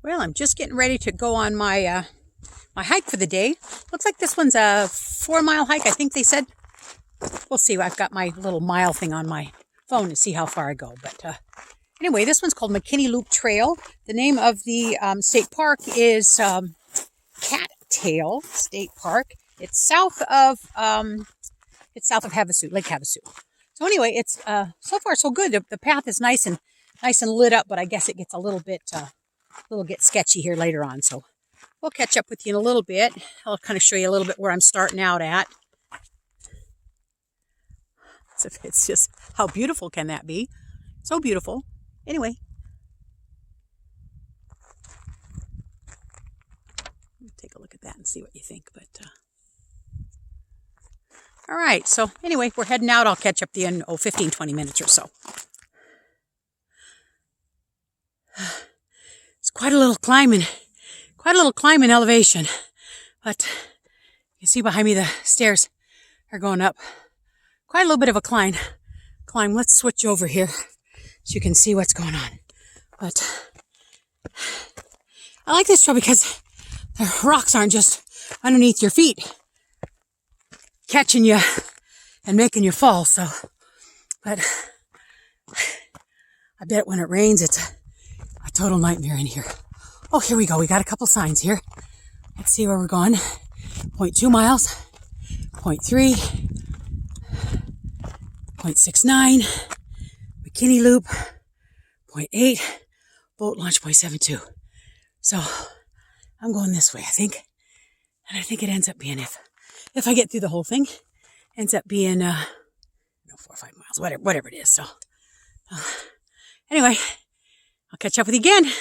Well, I'm just getting ready to go on my my hike for the day. Looks like this one's a 4-mile hike, I think they said. We'll see. I've got my little mile thing on my phone to see how far I go. But anyway, this one's called McKinney Loop Trail. The name of the state park is Cattail State Park. It's south of Havasu, Lake Havasu. So anyway, it's so far so good. The path is nice and lit up, but I guess it gets a little bit sketchy here later on. So we'll catch up with you in a little bit. I'll kind of show you a little bit where I'm starting out at. So it's just, how beautiful can that be? So beautiful. Anyway. Take a look at that and see what you think. But all right. So anyway, we're heading out. I'll catch up to you in 15-20 minutes or so. It's quite a little climb in elevation. But you see behind me the stairs are going up. Quite a little bit of a climb. Let's switch over here so you can see what's going on. But I like this trail because the rocks aren't just underneath your feet, catching you and making you fall. So, but I bet when it rains, it's a total nightmare in here. Oh, here we go. We got a couple signs here. Let's see where we're going. 0.2 miles, 0.3, 0.69, McKinney Loop, 0.8, boat launch 0.72. So I'm going this way, I think. And I think it ends up being, if I get through the whole thing, ends up being 4 or 5 miles, whatever it is. So anyway, I'll catch up with you again.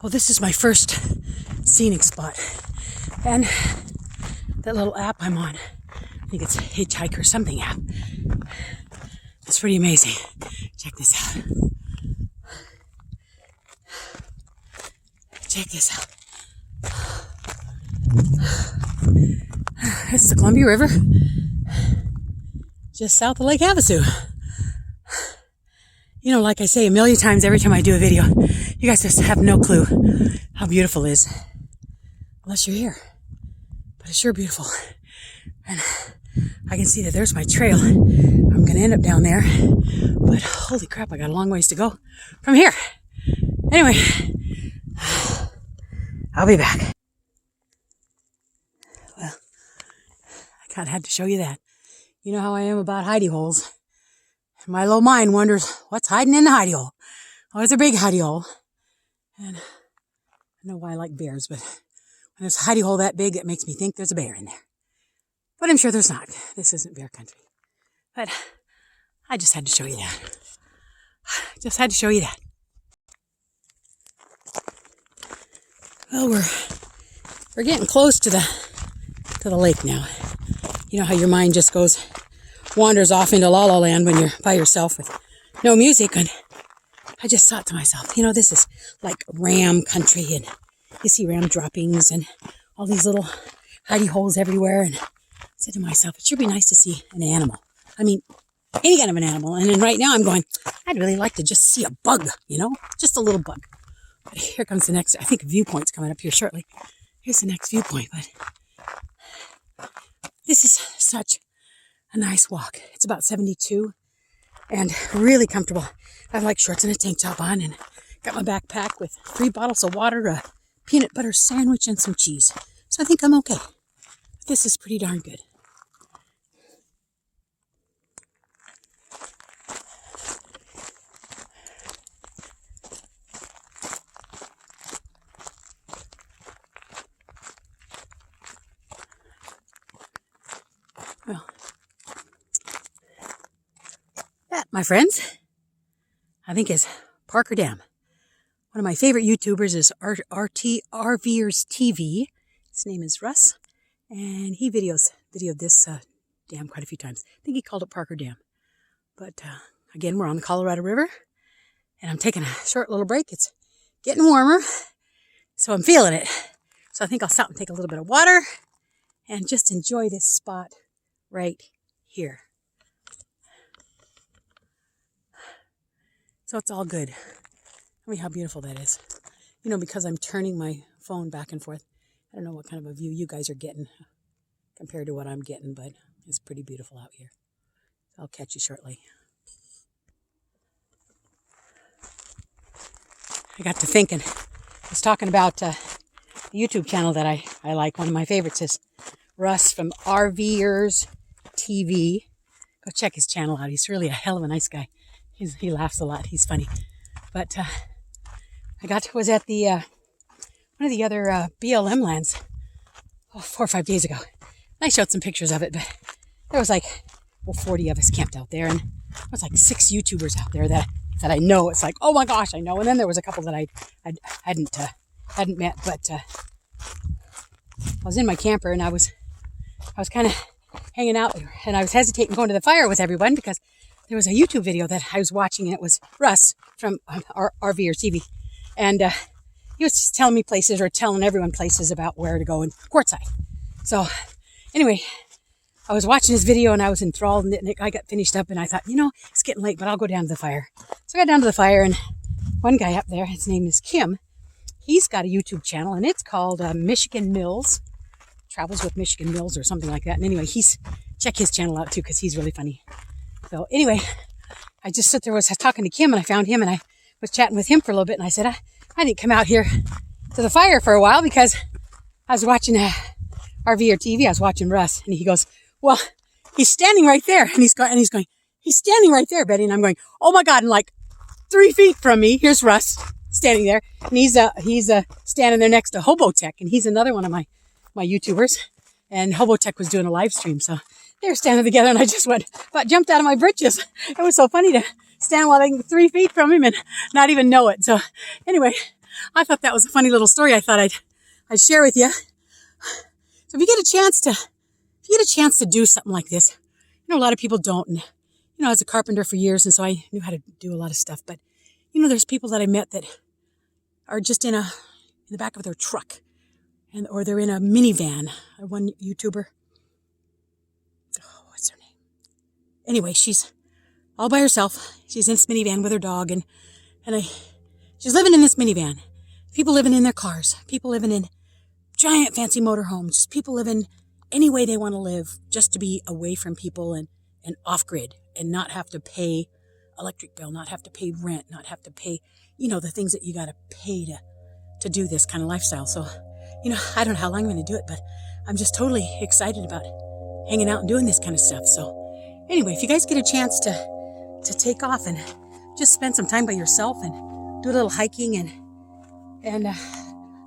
Well, this is my first scenic spot, and that little app I'm on, I think it's Hitchhiker something app. It's pretty amazing. Check this out. Check this out. It's the Columbia River, just south of Lake Havasu. You know, like I say a million times every time I do a video, you guys just have no clue how beautiful it is unless you're here. But it's sure beautiful. And I can see that there's my trail. I'm going to end up down there. But holy crap, I got a long ways to go from here. Anyway, I'll be back. Well, I kind of had to show you that. You know how I am about hidey holes. My little mind wonders what's hiding in the hidey hole. Oh, it's a big hidey hole. And I don't know why I like bears, but when there's a hidey hole that big, it makes me think there's a bear in there. But I'm sure there's not. This isn't bear country. But I just had to show you that. Just had to show you that. Well, we're getting close to the lake now. You know how your mind just wanders off into La La Land when you're by yourself with no music. And I just thought to myself, you know, this is like ram country, and you see ram droppings and all these little hidey holes everywhere. And I said to myself, it should be nice to see an animal. I mean, any kind of an animal. And then right now I'm going, I'd really like to just see a bug, you know, just a little bug. But here comes the next, I think viewpoint's coming up here shortly. Here's the next viewpoint. But this is such a nice walk. It's about 72 and really comfortable. I have like shorts and a tank top on, and got my backpack with 3 bottles of water, a peanut butter sandwich, and some cheese. So I think I'm okay. This is pretty darn good. Well, that, my friends, I think is Parker Dam. One of my favorite YouTubers is RVers TV. His name is Russ. And he videoed this dam quite a few times. I think he called it Parker Dam. But again, we're on the Colorado River, and I'm taking a short little break. It's getting warmer, so I'm feeling it. So I think I'll stop and take a little bit of water and just enjoy this spot right here. So it's all good. I mean, how beautiful that is. You know, because I'm turning my phone back and forth, I don't know what kind of a view you guys are getting compared to what I'm getting, but it's pretty beautiful out here. I'll catch you shortly. I got to thinking. I was talking about a YouTube channel that I like. One of my favorites is Russ from RVers TV. Go check his channel out. He's really a hell of a nice guy. He laughs a lot. He's funny. But I was at the one of the other BLM lands 4 or 5 days ago. And I showed some pictures of it, but there was like 40 of us camped out there, and there was like 6 YouTubers out there that I know. It's like, oh my gosh, I know. And then there was a couple that I hadn't met, but I was in my camper, and I was kind of hanging out, and I was hesitating going to the fire with everyone because there was a YouTube video that I was watching, and it was Russ from RV or TV, and he was just telling me places, or telling everyone places about where to go in Quartzsite. So anyway, I was watching his video, and I was enthralled, and I got finished up, and I thought, it's getting late, but I'll go down to the fire. So I got down to the fire, and one guy up there, his name is Kim. He's got a YouTube channel, and it's called Michigan Mills, Travels with Michigan Mills or something like that. And anyway, check his channel out too, because he's really funny. So anyway, I just stood there, was talking to Kim, and I found him, and I was chatting with him for a little bit, and I said, I didn't come out here to the fire for a while because I was watching RV or TV. I was watching Russ, and he goes, well, he's standing right there. And he's going, he's standing right there, Betty. And I'm going, oh my God. And like 3 feet from me, here's Russ standing there. And he's standing there next to Hobotech. And he's another one of my YouTubers. And Hobotech was doing a live stream. So they were standing together, and I just jumped out of my britches. It was so funny to stand like 3 feet from him and not even know it. So anyway, I thought that was a funny little story I thought I'd share with you. So if you get a chance to do something like this, a lot of people don't. And, I was a carpenter for years, and so I knew how to do a lot of stuff. But, there's people that I met that are just in the back of their truck, or they're in a minivan. One YouTuber, what's her name? Anyway, she's all by herself. She's in this minivan with her dog, and she's living in this minivan. People living in their cars. People living in giant fancy motorhomes. People living any way they want to live, just to be away from people and off-grid, and not have to pay electric bill, not have to pay rent, not have to pay, the things that you got to pay to do this kind of lifestyle. So, I don't know how long I'm going to do it, but I'm just totally excited about hanging out and doing this kind of stuff. So anyway, if you guys get a chance to take off and just spend some time by yourself and do a little hiking and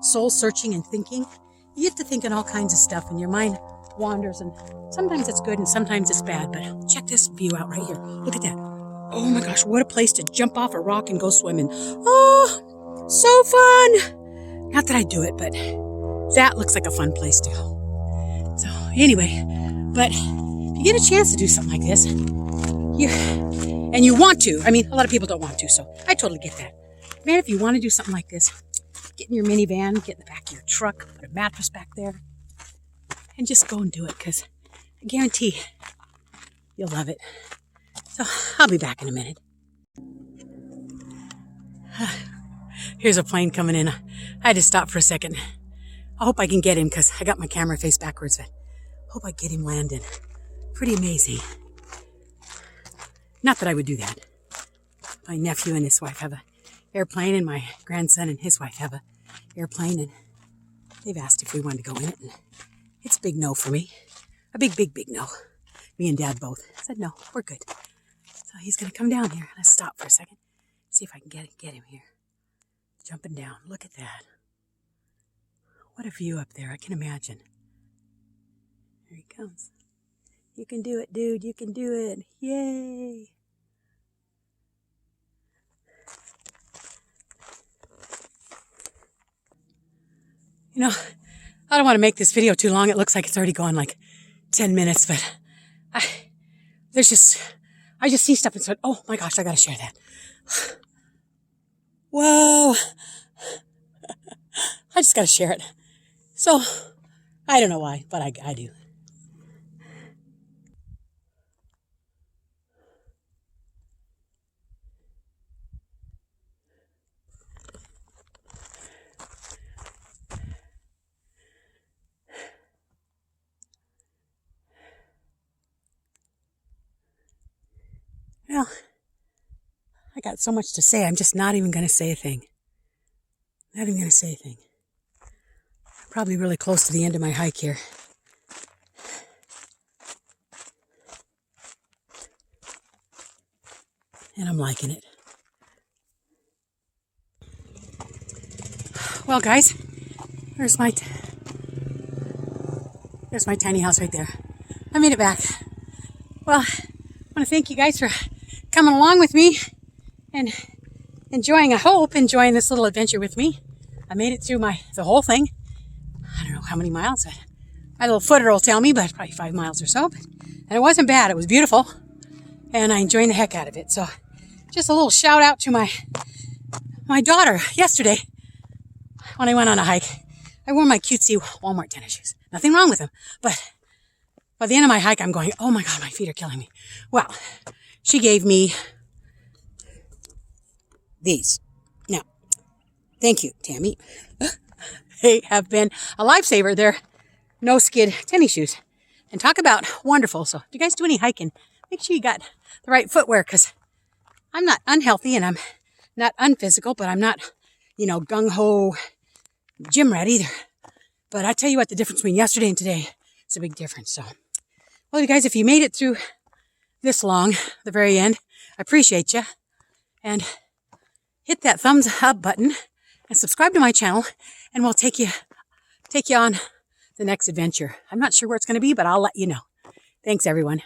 soul searching and thinking, you get to thinking all kinds of stuff, and your mind wanders, and sometimes it's good and sometimes it's bad. But check this view out right here. Look at that. Oh my gosh, what a place to jump off a rock and go swimming. Oh, so fun. Not that I do it, but that looks like a fun place to go. So anyway, but if you get a chance to do something like this, you want to, a lot of people don't want to, so I totally get that. Man, if you want to do something like this, get in your minivan, get in the back of your truck, put a mattress back there, and just go and do it, because I guarantee you'll love it. So I'll be back in a minute. Here's a plane coming in. I had to stop for a second. I hope I can get him, because I got my camera face backwards, but I hope I get him landed. Pretty amazing. Not that I would do that. My nephew and his wife have an airplane, and my grandson and his wife have an airplane, and they've asked if we wanted to go in it, and it's a big no for me. A big, big, big no. Me and Dad both said no, we're good. So he's going to come down here. Let's stop for a second, see if I can get him here. Jumping down. Look at that. What a view up there. I can imagine. Here he comes. You can do it, dude. You can do it. Yay. I don't want to make this video too long. It looks like it's already gone like 10 minutes, but I just see stuff and said, oh my gosh, I gotta share that. Whoa. I just gotta share it. So, I don't know why, but I do. Well, I got so much to say, I'm just not even going to say a thing. Not even going to say a thing. I'm probably really close to the end of my hike here. And I'm liking it. Well, guys, there's my tiny house right there. I made it back. Well, I want to thank you guys for coming along with me and enjoying this little adventure with me. I made it through the whole thing. I don't know how many miles. My little footer will tell me, but probably 5 miles or so. And it wasn't bad. It was beautiful. And I enjoyed the heck out of it. So just a little shout out to my daughter yesterday when I went on a hike. I wore my cutesy Walmart tennis shoes. Nothing wrong with them. But by the end of my hike, I'm going, oh my God, my feet are killing me. Well, she gave me these. Now, thank you, Tammy. They have been a lifesaver. They're no skid tennis shoes. And talk about wonderful. So if you guys do any hiking, make sure you got the right footwear, because I'm not unhealthy and I'm not unphysical, but I'm not, gung-ho gym rat either. But I tell you what, the difference between yesterday and today is a big difference. So, well, you guys, if you made it through this long, the very end, I appreciate you. And hit that thumbs up button and subscribe to my channel, and we'll take you on the next adventure. I'm not sure where it's going to be, but I'll let you know. Thanks, everyone.